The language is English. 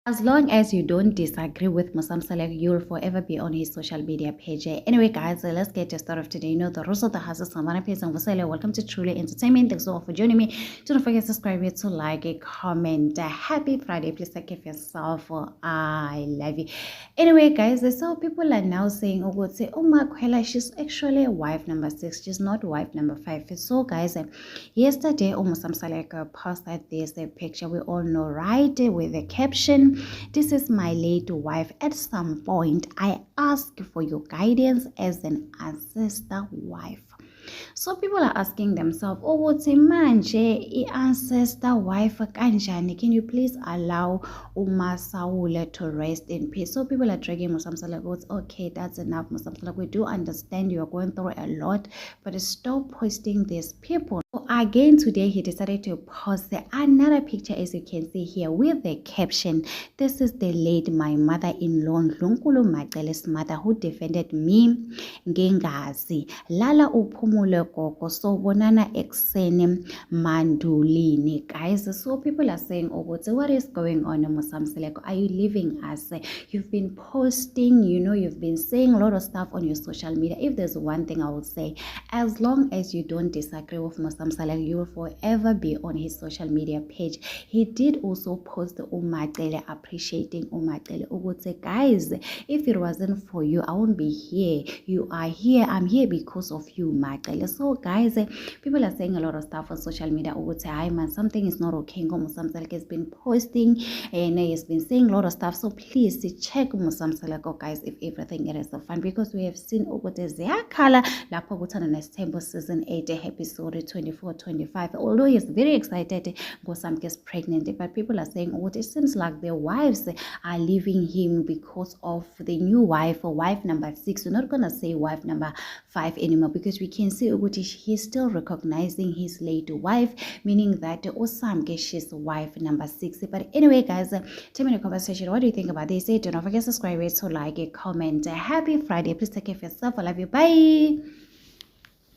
As long as you don't disagree with Musam Salek, you'll forever be on his social media page. Anyway, guys, let's get to start of today. You know, the rules of the house is Samana Pays and Vasile. Welcome to Truly Entertainment. Thanks so much for joining me. Don't forget to subscribe, to like, a comment. Happy Friday. Please take care of yourself. I love you. Anyway, guys, so people are now saying, oh, would say, oh, Makwela, she's actually wife number 6. She's not wife number 5. So, guys, yesterday, Musam Salek posted this picture. We all know, right? With the caption, "This is my late wife. At some point, I ask for your guidance as an ancestor wife." So people are asking themselves, oh, what's a manje, ancestor wife kanjani? Can you please allow Uma Saule to rest in peace? So people are dragging Musam Salak. Okay, that's enough, Musam Salak. We do understand you are going through a lot, but stop posting these people. So again, today he decided to post another picture, as you can see here, with the caption, "This is the late my mother-in-law, Lunkulu Magdale's mother, who defended me ngengazi. Lala uphumule gogo, so bonana ekseni mandulini." Guys, so people are saying, oh, what is going on, Musam Salek? Are you leaving us? You've been posting, you've been saying a lot of stuff on your social media. If there's one thing I would say, as long as you don't disagree with Musam Salek, you will forever be on his social media page. He did also post Umacele, appreciating Umacele. Would say, guys, if it wasn't for you, I won't be here. You are here. I'm here because of you, Macele. So, guys, people are saying a lot of stuff on social media. Would say, hi man, something is not okay. Musam Salek has been posting and he has been saying a lot of stuff. So please check Musam Salek, guys, if everything is so fun, because we have seen Ziyakhala lapho kuthanda nesithembu season 8 episode 24-25. Although he's very excited Ngosam gets pregnant, but people are saying, oh, it seems like their wives are leaving him because of the new wife, or wife number 6. We're not gonna say wife number 5 anymore, because we can see he's still recognizing his late wife, meaning that Osam she's wife number 6. But anyway, guys, tell me in the comment section, what do you think about this? Don't forget to subscribe, to like, comment. Happy Friday. Please take care of yourself. I love you. Bye.